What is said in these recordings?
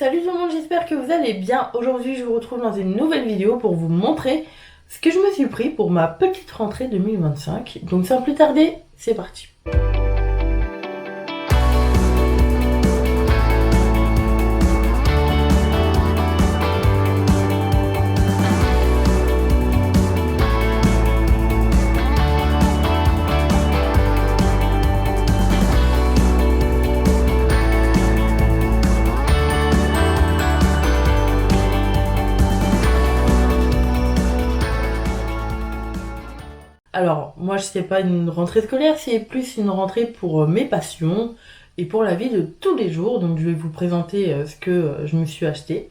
Salut tout le monde, j'espère que vous allez bien. Aujourd'hui, je vous retrouve dans une nouvelle vidéo pour vous montrer ce que je me suis pris pour ma petite rentrée 2025. Donc sans plus tarder, c'est parti. Alors, moi, je sais pas une rentrée scolaire, c'est plus une rentrée pour mes passions et pour la vie de tous les jours. Donc, je vais vous présenter ce que je me suis acheté.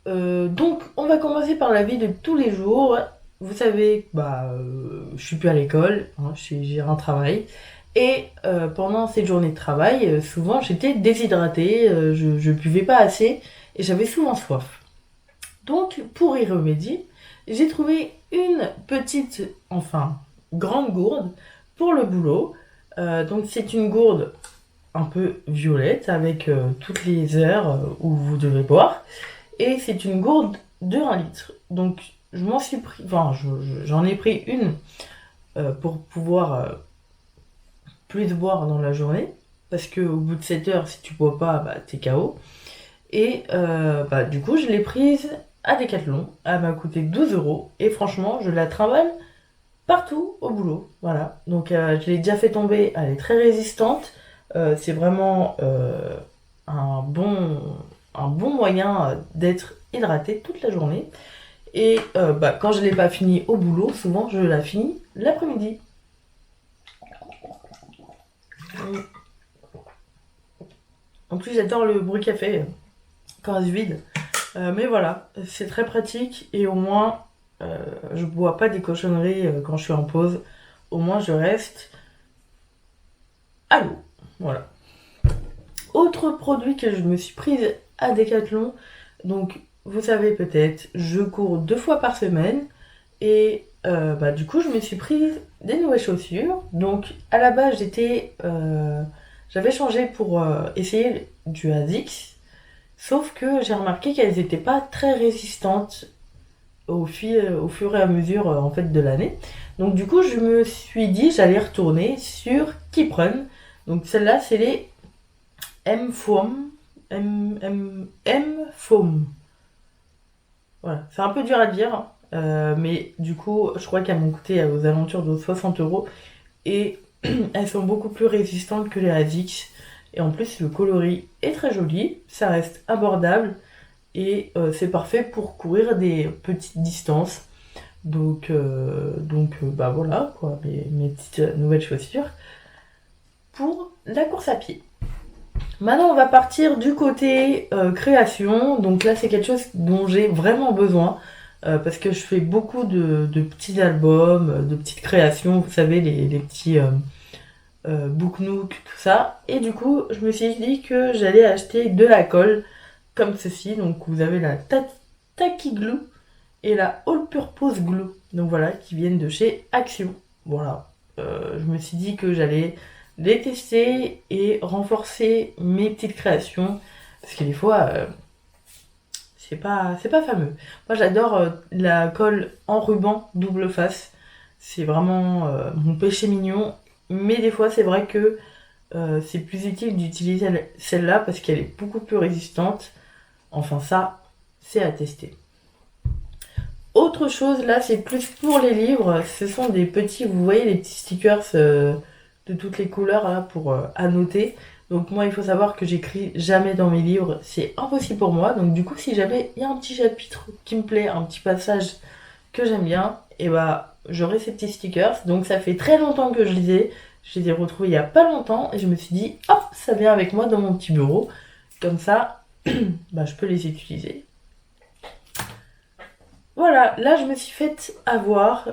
Donc, on va commencer par la vie de tous les jours. Vous savez, je suis plus à l'école, hein, j'ai un travail. Et pendant cette journée de travail, souvent j'étais déshydratée, je buvais pas assez et j'avais souvent soif. Donc, pour y remédier, j'ai trouvé une petite, enfin, grande gourde pour le boulot. Donc, c'est une gourde un peu violette avec toutes les heures où vous devez boire. Et c'est une gourde de 1 litre. Donc, je m'en suis pris, enfin, j'en ai pris une pour pouvoir plus boire dans la journée. Parce qu'au bout de 7 heures, si tu bois pas, t'es KO. Et du coup, je l'ai prise à Decathlon. Elle m'a coûté 12 € et franchement, je la trimballe partout au boulot. Voilà. Donc, je l'ai déjà fait tomber. Elle est très résistante. C'est vraiment un bon moyen d'être hydraté toute la journée. Et quand je l'ai pas fini au boulot, souvent je la finis l'après-midi. En plus, j'adore le bruit qu'elle fait quand elle se vide. Mais voilà, c'est très pratique et au moins je bois pas des cochonneries quand je suis en pause. Au moins je reste à l'eau. Voilà. Autre produit que je me suis prise à Decathlon, donc vous savez peut-être, je cours 2 fois par semaine et du coup je me suis prise des nouvelles chaussures. Donc à la base j'avais changé pour essayer du ASICS. Sauf que j'ai remarqué qu'elles n'étaient pas très résistantes au fur et à mesure en fait de l'année. Donc du coup, je me suis dit j'allais retourner sur Kiprun. Donc celle-là, c'est les M-Foam. M-Foam. Voilà, c'est un peu dur à dire. Mais du coup, je crois qu'elles m'ont coûté aux alentours de 60 € et elles sont beaucoup plus résistantes que les ASICS. Et en plus, le coloris est très joli, ça reste abordable et c'est parfait pour courir des petites distances. Donc, voilà quoi, mes petites nouvelles chaussures pour la course à pied. Maintenant, on va partir du côté création. Donc là, c'est quelque chose dont j'ai vraiment besoin parce que je fais beaucoup de petits albums, de petites créations. Vous savez, les petits Book Nook, tout ça. Et du coup, je me suis dit que j'allais acheter de la colle comme ceci. Donc vous avez la Tacky Glue et la All Purpose Glue. Donc voilà, qui viennent de chez Action. Voilà. Je me suis dit que j'allais les tester et renforcer mes petites créations. Parce que des fois, c'est pas fameux. Moi j'adore la colle en ruban double face. C'est vraiment mon péché mignon. Mais des fois, c'est vrai que c'est plus utile d'utiliser celle-là parce qu'elle est beaucoup plus résistante. Enfin, ça, c'est à tester. Autre chose, là, c'est plus pour les livres. Ce sont des petits, vous voyez, les petits stickers de toutes les couleurs là pour annoter. Donc moi, il faut savoir que j'écris jamais dans mes livres. C'est impossible pour moi. Donc du coup, si jamais il y a un petit chapitre qui me plaît, un petit passage que j'aime bien, et j'aurai ces petits stickers. Donc ça fait très longtemps que je lisais. Je les ai retrouvés il y a pas longtemps et je me suis dit, hop, ça vient avec moi dans mon petit bureau. Comme ça, je peux les utiliser. Voilà, là je me suis faite avoir.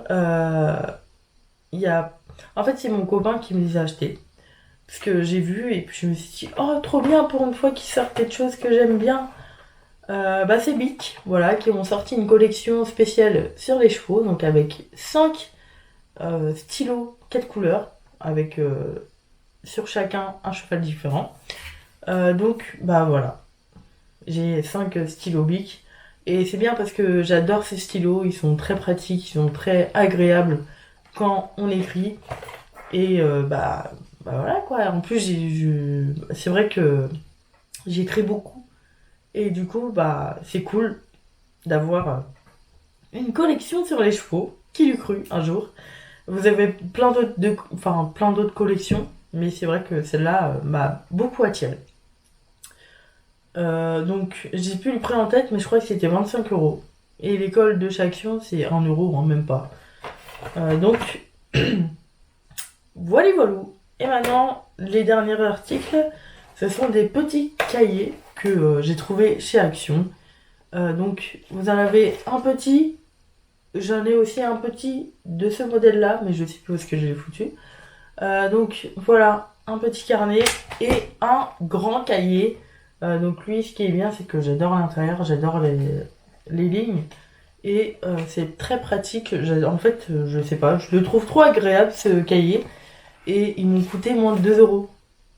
Il y a... En fait, c'est mon copain qui me les a achetés. Parce que j'ai vu et puis je me suis dit, oh, trop bien pour une fois qu'ils sortent quelque chose que j'aime bien. C'est Bic, voilà, qui ont sorti une collection spéciale sur les chevaux, donc avec 5 stylos, 4 couleurs, avec sur chacun un cheval différent. Donc, voilà. J'ai 5 stylos Bic. Et c'est bien parce que j'adore ces stylos, ils sont très pratiques, ils sont très agréables quand on écrit. Et bah voilà quoi. En plus, c'est vrai que j'écris beaucoup. Et du coup, bah c'est cool d'avoir une collection sur les chevaux. Qui l'eût cru un jour? Vous avez plein d'autres collections, mais c'est vrai que celle-là m'a beaucoup attirée. Donc j'ai plus le prix en tête, mais je crois que c'était 25 euros. Et l'école de chaque action, c'est 1 euro, hein, même pas. Donc voilà, voilà. Et maintenant, les derniers articles, ce sont des petits cahiers que j'ai trouvés chez Action. Donc vous en avez un petit, j'en ai aussi un petit de ce modèle-là, mais je sais plus où est-ce que je l'ai foutu. Donc voilà, un petit carnet et un grand cahier. Donc lui, ce qui est bien, c'est que j'adore l'intérieur, j'adore les lignes. Et c'est très pratique. En fait, je sais pas, je le trouve trop agréable ce cahier. Et ils m'ont coûté moins de 2 euros.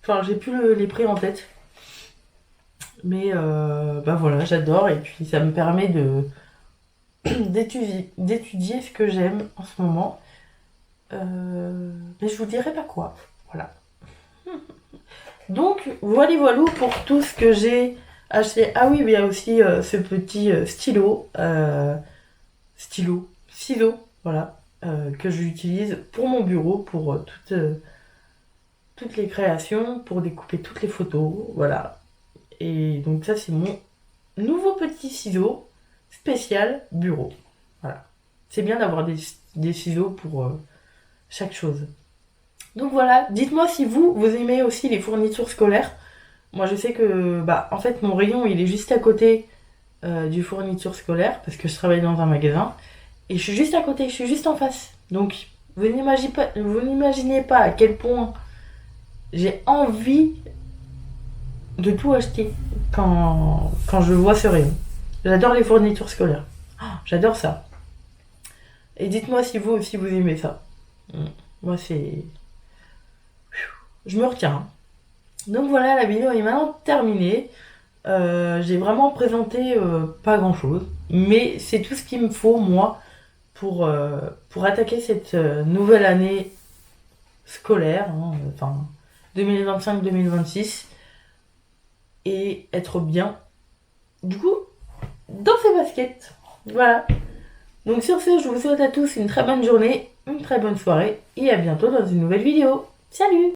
Enfin, j'ai plus les prix en tête. Mais bah voilà, j'adore. Et puis ça me permet d'étudier ce que j'aime en ce moment. Mais je vous dirai pas quoi. Voilà. Donc voilà, voilà pour tout ce que j'ai acheté. Ah oui, mais il y a aussi ce petit ciseaux, voilà, que j'utilise pour mon bureau, pour toutes les créations, pour découper toutes les photos, voilà. Et donc ça, c'est mon nouveau petit ciseau spécial bureau. Voilà. C'est bien d'avoir des ciseaux pour chaque chose. Donc voilà, dites-moi si vous aimez aussi les fournitures scolaires. Moi, je sais que, bah, en fait, mon rayon, il est juste à côté du fourniture scolaire, parce que je travaille dans un magasin. Et je suis juste à côté, je suis juste en face. Donc, vous n'imaginez pas à quel point j'ai envie de tout acheter quand je vois ce rayon. J'adore les fournitures scolaires. Oh, j'adore ça. Et dites-moi si vous aussi vous aimez ça. Moi, c'est... Je me retiens. Donc voilà, la vidéo est maintenant terminée. J'ai vraiment présenté pas grand chose, mais c'est tout ce qu'il me faut moi pour attaquer cette nouvelle année scolaire, hein, enfin 2025-2026, et être bien, du coup, dans ces baskets. Voilà. Donc sur ce, je vous souhaite à tous une très bonne journée, une très bonne soirée, et à bientôt dans une nouvelle vidéo. Salut!